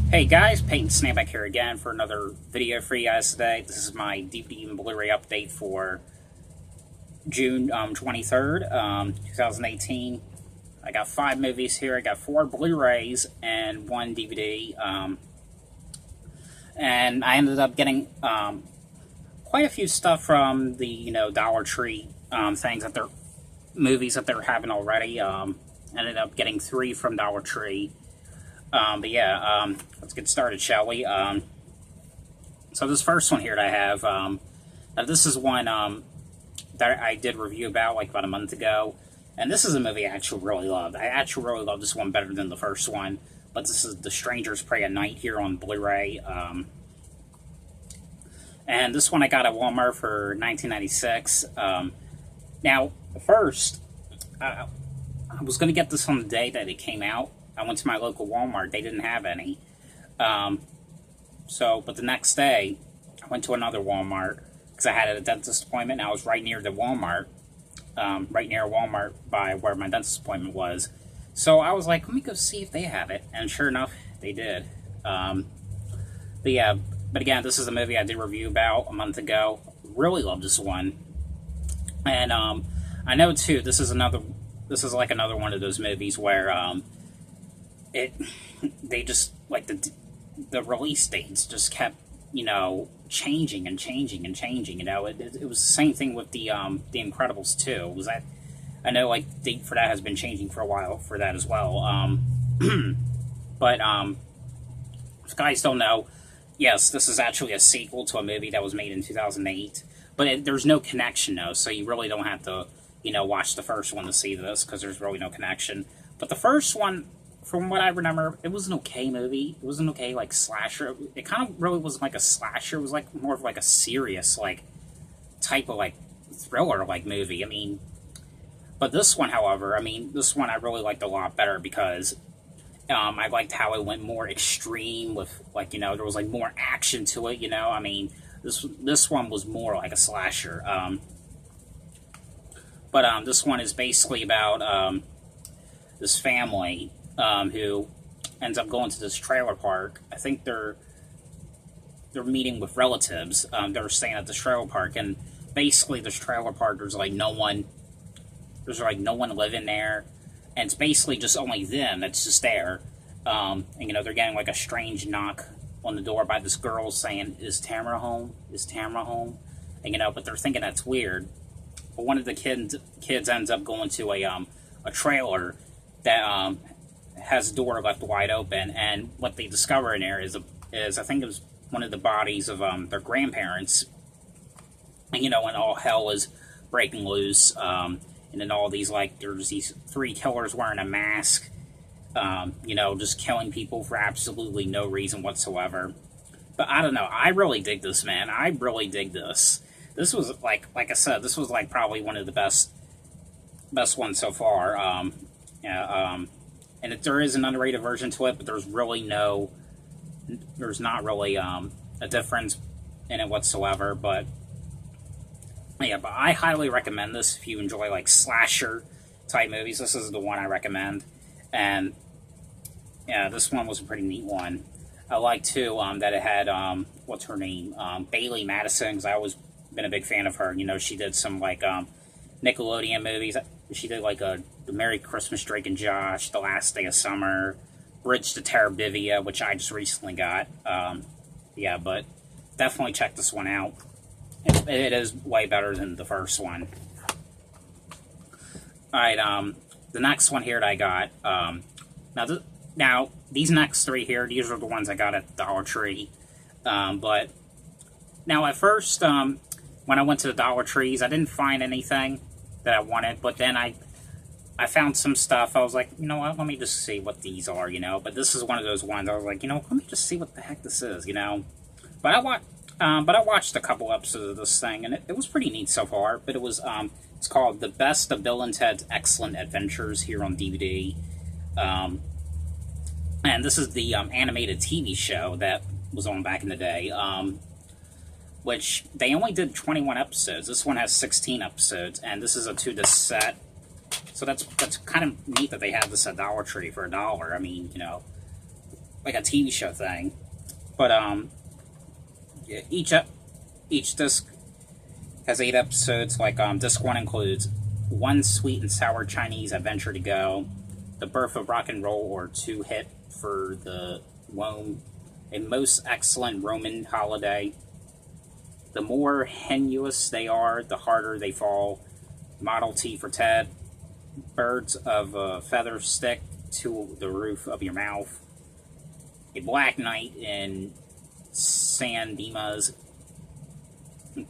Hey guys, Peyton Snapback here again for another video for you guys today. This is my DVD and Blu-ray update for June 23rd, 2018. I got 5 movies here. I got 4 Blu-rays and 1 DVD. And I ended up getting quite a few stuff from the Dollar Tree things that they're movies that they're having already. Ended up getting 3 from Dollar Tree. But yeah, let's get started, shall we? So this first one here that I have, now this is one that I did review about about a month ago, and this is a movie I actually really loved. I actually really love this one better than the first one, but this is The Strangers Prey at Night here on Blu-ray. And this one I got at Walmart for $19.96. Now, first, I was going to get this on the day that it came out. I went to my local Walmart. They didn't have any. But the next day, I went to another Walmart because I had a dentist appointment. And I was right near the Walmart, right near Walmart by where my dentist appointment was. So I was like, let me go see if they have it. And sure enough, they did. But again, this is a movie I did review about a month ago. Really love this one. And I know too, this is like another one of those movies where they just the release dates just kept changing and changing and changing. It was the same thing with the Incredibles 2. Was that I know date for that has been changing for a while for that as well. But if guys don't know, yes, this is actually a sequel to a movie that was made in 2008. But there's no connection though, so you really don't have to watch the first one to see this because there's really no connection. But the first one, from what I remember, it was an okay movie. It was an okay, slasher. It kind of really wasn't like a slasher. It was more of a serious, type of, thriller, movie. But this one, however, this one I really liked a lot better because I liked how it went more extreme with, there was, more action to it, This one was more like a slasher. But this one is basically about this family who ends up going to this trailer park. I think they're meeting with relatives. They're staying at this trailer park, and basically this trailer park, there's no one living there, and it's basically just only them that's just there. And they're getting a strange knock on the door by this girl saying, "Is Tamara home? Is Tamara home?" And but they're thinking that's weird. But one of the kids ends up going to a trailer that has the door left wide open, and what they discover in there is I think it was one of the bodies of their grandparents. And when all hell is breaking loose, and then all these there's these 3 killers wearing a mask, just killing people for absolutely no reason whatsoever. But I don't know, I really dig this, man. I really dig this. This was like I said, this was probably one of the best ones so far. And there is an underrated version to it, but there's not really a difference in it whatsoever. But yeah, but I highly recommend this if you enjoy slasher type movies. This is the one I recommend. And yeah, this one was a pretty neat one. I like too that it had what's her name, Bailey Madison, because I always been a big fan of her. She did some Nickelodeon movies. She did the Merry Christmas, Drake and Josh, The Last Day of Summer, Bridge to Terabithia, which I just recently got. Yeah, but definitely check this one out. It is way better than the first one. Alright, the next one here that I got, now these next 3 here, these are the ones I got at Dollar Tree. But now at first, when I went to the Dollar Trees, I didn't find anything that I wanted, but then I found some stuff. I was like, you know what, let me just see what these are, But this is one of those ones I was like, let me just see what the heck this is, But I watched a couple episodes of this thing, and it was pretty neat so far. But it was, it's called The Best of Bill and Ted's Excellent Adventures here on DVD. And this is the animated TV show that was on back in the day. Which they only did 21 episodes. This one has 16 episodes, and this is a 2-disc set. So that's kind of neat that they have this at Dollar Tree for $1. like a TV show thing. But yeah, each disc has 8 episodes. Like disc 1 includes One Sweet and Sour Chinese Adventure to Go, The Birth of Rock and Roll, or 2 Hit for the Rome, A Most Excellent Roman Holiday, The More Heinous They Are, The Harder They Fall, Model T for Ted, Birds of a Feather Stick to the Roof of Your Mouth, A Black Night in San Dimas,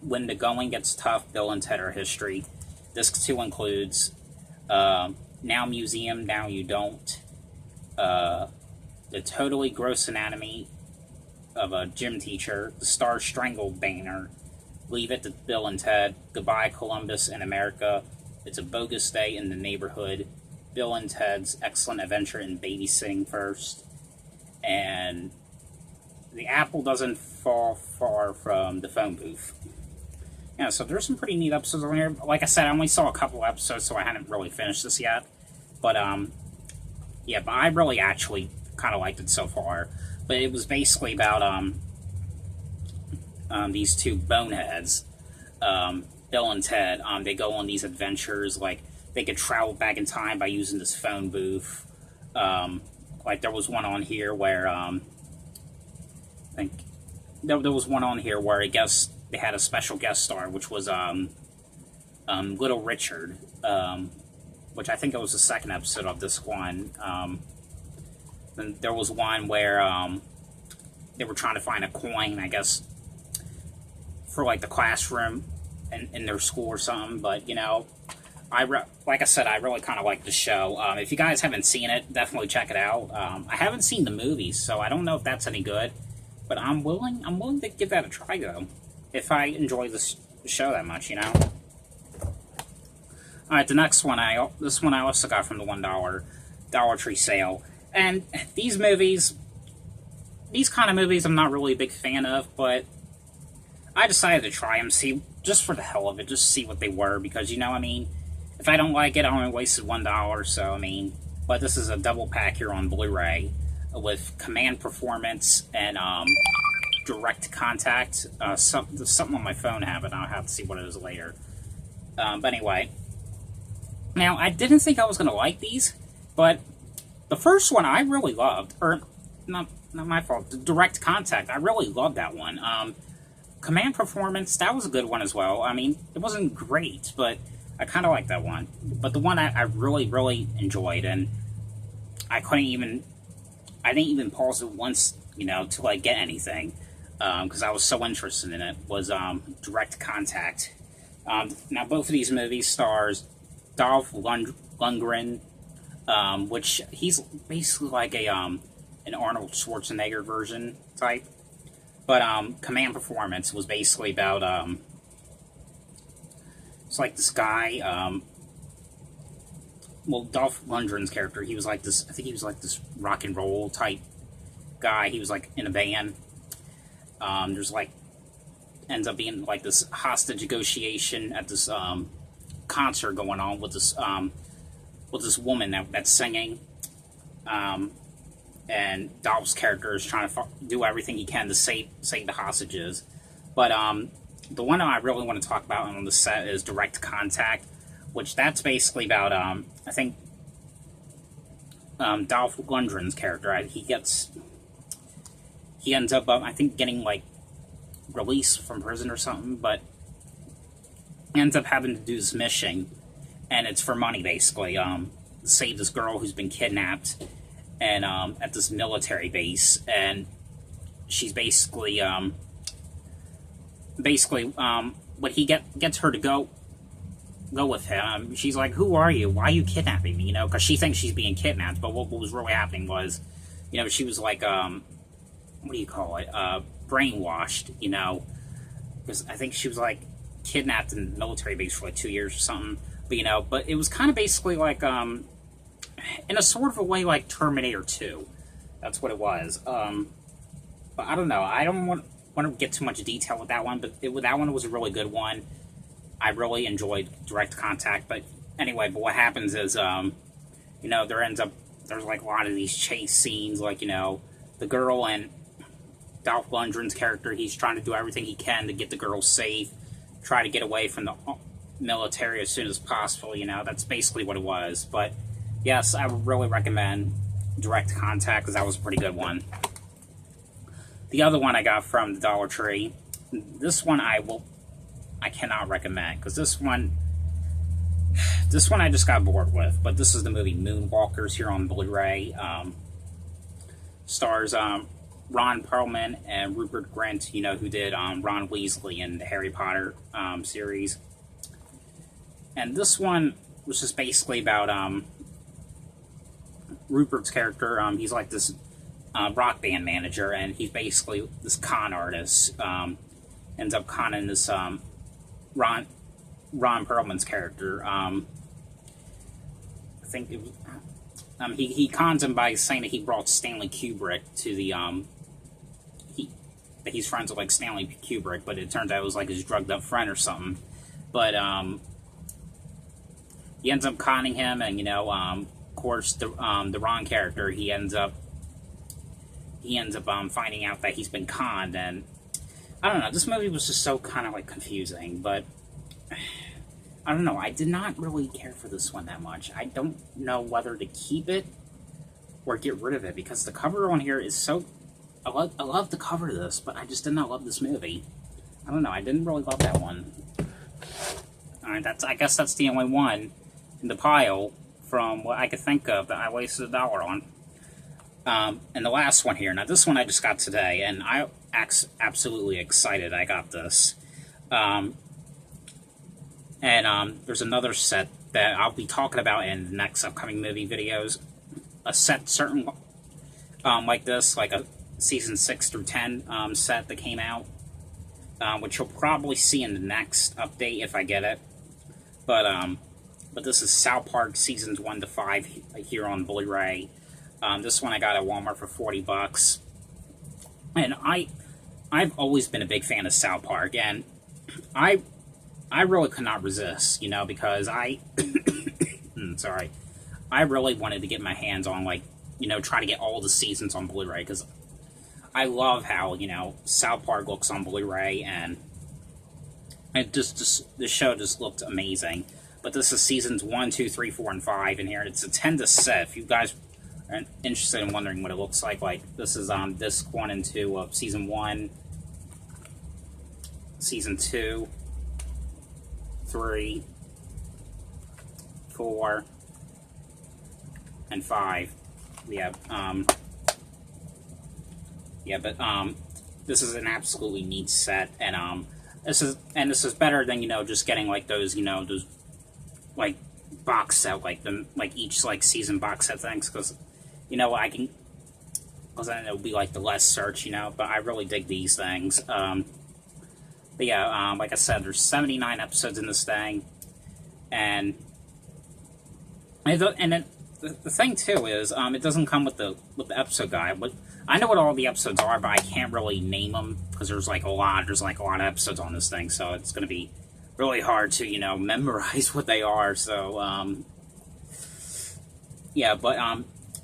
When the Going Gets Tough, Bill and Ted Are History. Disc 2 includes Now Museum, Now You Don't, The Totally Gross Anatomy of a Gym Teacher, The Star Strangled Banner, Leave It to Bill and Ted, Goodbye Columbus and America, It's a Bogus Day in the Neighborhood, Bill and Ted's Excellent Adventure in Babysitting First, and The Apple Doesn't Fall Far from the Phone Booth. Yeah, so there's some pretty neat episodes on here. Like I said, I only saw a couple episodes, so I hadn't really finished this yet. But, yeah, but I really actually kind of liked it so far. But it was basically about, these two boneheads, Bill and Ted. They go on these adventures, like, they could travel back in time by using this phone booth. Like, there was one on here where, I think, there was one on here where I guess they had a special guest star, which was, Little Richard, which I think it was the second episode of this one. Then there was one where, they were trying to find a coin, I guess, for, like, the classroom in their school or something. But, you know, like I said, I really kind of like the show. If you guys haven't seen it, definitely check it out. I haven't seen the movies, so I don't know if that's any good. But I'm willing to give that a try, though, if I enjoy the show that much, you know. Alright, the next one, this one I also got from the $1 Dollar Tree sale. And these kind of movies I'm not really a big fan of, but I decided to try them, see, just for the hell of it, just see what they were, because, you know, I mean, if I don't like it, I only wasted $1, so, I mean, but this is a double pack here on Blu-ray, with Command Performance and, Direct Contact. There's something on my phone happened, I'll have to see what it is later. But anyway, now, I didn't think I was going to like these, but the first one I really loved, or, not my fault, the Direct Contact, I really loved that one. Command Performance, that was a good one as well. I mean, it wasn't great, but I kind of liked that one. But the one I really, really enjoyed, and I didn't even pause it once, you know, to, like, get anything, because I was so interested in it, was Direct Contact. Now, both of these movies stars Dolph Lundgren, which he's basically like an Arnold Schwarzenegger version type. But Command Performance was basically about it's like this guy. Well, Dolph Lundgren's character, he was like this. I think he was like this rock and roll type guy. He was like in a band. There's like ends up being like this hostage negotiation at this concert going on with this woman that's singing. And Dolph's character is trying to do everything he can to save the hostages. But the one I really want to talk about on the set is Direct Contact, which that's basically about, I think, Dolph Lundgren's character. He ends up, I think, getting, like, released from prison or something, but he ends up having to do this mission, and it's for money, basically, to save this girl who's been kidnapped, and at this military base, and she's basically when he gets her to go with him, she's like, "Who are you? Why are you kidnapping me?" You know, because she thinks she's being kidnapped, but what was really happening was, you know, she was like, what do you call it? Brainwashed, you know, because I think she was like kidnapped in the military base for like 2 years or something. But, you know, but it was kind of basically like, in a sort of a way, like Terminator 2. That's what it was. But I don't know. I don't want to get too much detail with that one, but that one was a really good one. I really enjoyed Direct Contact. But anyway, but what happens is, you know, there's like a lot of these chase scenes, like, you know, the girl and Dolph Lundgren's character, he's trying to do everything he can to get the girl safe, try to get away from the military as soon as possible, you know, that's basically what it was. But yes, I would really recommend Direct Contact, because that was a pretty good one. The other one I got from the Dollar Tree, this one I cannot recommend, because this one I just got bored with, but this is the movie Moonwalkers here on Blu-ray. Stars Ron Perlman and Rupert Grint, you know, who did Ron Weasley in the Harry Potter series. And this one was just basically about Rupert's character. He's like this rock band manager, and he's basically this con artist. Ends up conning this Ron Perlman's character. I think it was, he cons him by saying that he brought Stanley Kubrick to the that he's friends with like Stanley Kubrick, but it turns out it was like his drugged up friend or something. But he ends up conning him, and, you know, of course, the Ron character, he ends up finding out that he's been conned, and I don't know, this movie was just so kind of like confusing, but I don't know, I did not really care for this one that much. I don't know whether to keep it or get rid of it, because the cover on here is so, I love the cover of this, but I just did not love this movie. I don't know, I didn't really love that one. Alright, I guess that's the only one in the pile from what I could think of that I wasted $1 on. And the last one here, now this one I just got today, and I absolutely excited I got this. There's another set that I'll be talking about in the next upcoming movie videos. A set certain like this, like a season 6 through 10 set that came out, which you'll probably see in the next update if I get it. But this is South Park seasons 1 to 5 here on Blu-ray. This one I got at Walmart for $40, and I've always been a big fan of South Park, and I really could not resist, you know, because sorry, I really wanted to get my hands on, like, you know, try to get all the seasons on Blu-ray, because I love how, you know, South Park looks on Blu-ray, and it the show just looked amazing. But this is seasons 1, 2, 3, 4, and 5 in here, and it's a 10-disc set. If you guys are interested in wondering what it looks like this is disc 1 and 2 of season 1, season 2, 3, 4, and 5. Yeah, this is an absolutely neat set, and this is better than, you know, just getting like those, you know, those like box set, like each like season box set things, because, you know, because then it'll be like the less search, you know, but I really dig these things. But yeah, like I said, there's 79 episodes in this thing, and then the thing too is, it doesn't come with the episode guide. But I know what all the episodes are, but I can't really name them because there's like a lot of episodes on this thing, so it's gonna be really hard to, you know, memorize what they are. So yeah, but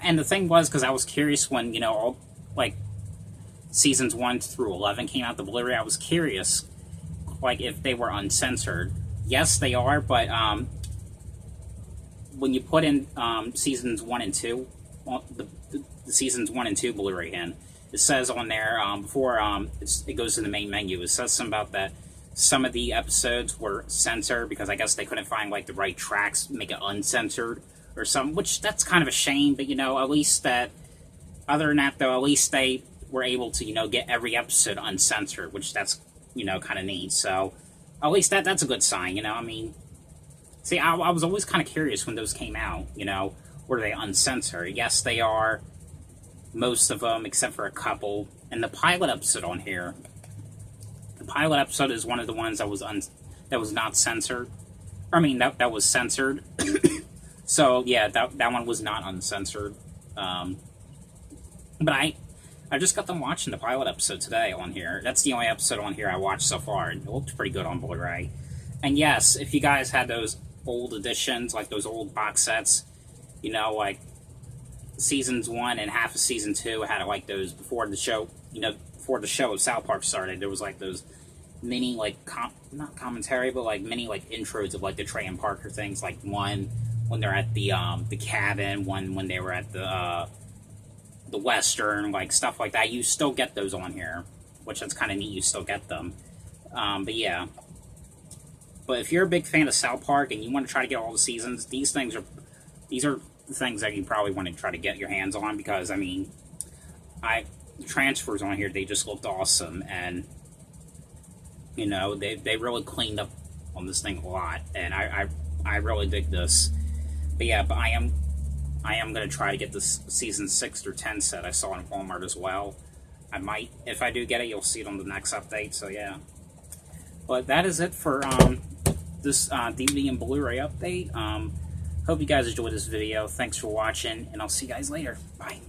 and the thing was, because I was curious when, you know, all, like, seasons 1 through 11 came out the Blu-ray, I was curious, like, if they were uncensored. Yes, they are, but when you put in seasons 1 and 2, the seasons 1 and 2 Blu-ray in, it says on there, before it goes to the main menu, it says something about that some of the episodes were censored because I guess they couldn't find, like, the right tracks, make it uncensored or something, which that's kind of a shame, but, you know, at least that, other than that, though, at least they were able to, you know, get every episode uncensored, which that's, you know, kind of neat. So at least that's a good sign, you know. I mean, see, I was always kind of curious when those came out, you know, were they uncensored? Yes, they are, most of them, except for a couple. And the pilot episode on here, the pilot episode is one of the ones that was not censored. I mean, that was censored. So yeah, that one was not uncensored. But I just got them watching the pilot episode today on here. That's the only episode on here I watched so far. It looked pretty good on Blu-ray. And yes, if you guys had those old editions, like those old box sets, you know, like seasons 1 and half of season 2 had like those before the show. You know, before the show of South Park started, there was like those mini like not commentary, but like mini like intros of like the Trey and Parker things. Like one when they're at the cabin, one when they were at the Western, like stuff like that. You still get those on here, which is kind of neat. You still get them, but yeah. But if you're a big fan of South Park and you want to try to get all the seasons, these are the things that you probably want to try to get your hands on, because I mean, the transfers on here, they just looked awesome, and you know, they really cleaned up on this thing a lot, and I really dig this. But yeah, but I am going to try to get this season 6 through 10 set. I saw in Walmart as well. I might, if I do get it, you'll see it on the next update, so yeah. But that is it for this DVD and Blu-ray update. Hope you guys enjoyed this video. Thanks for watching, and I'll see you guys later. Bye.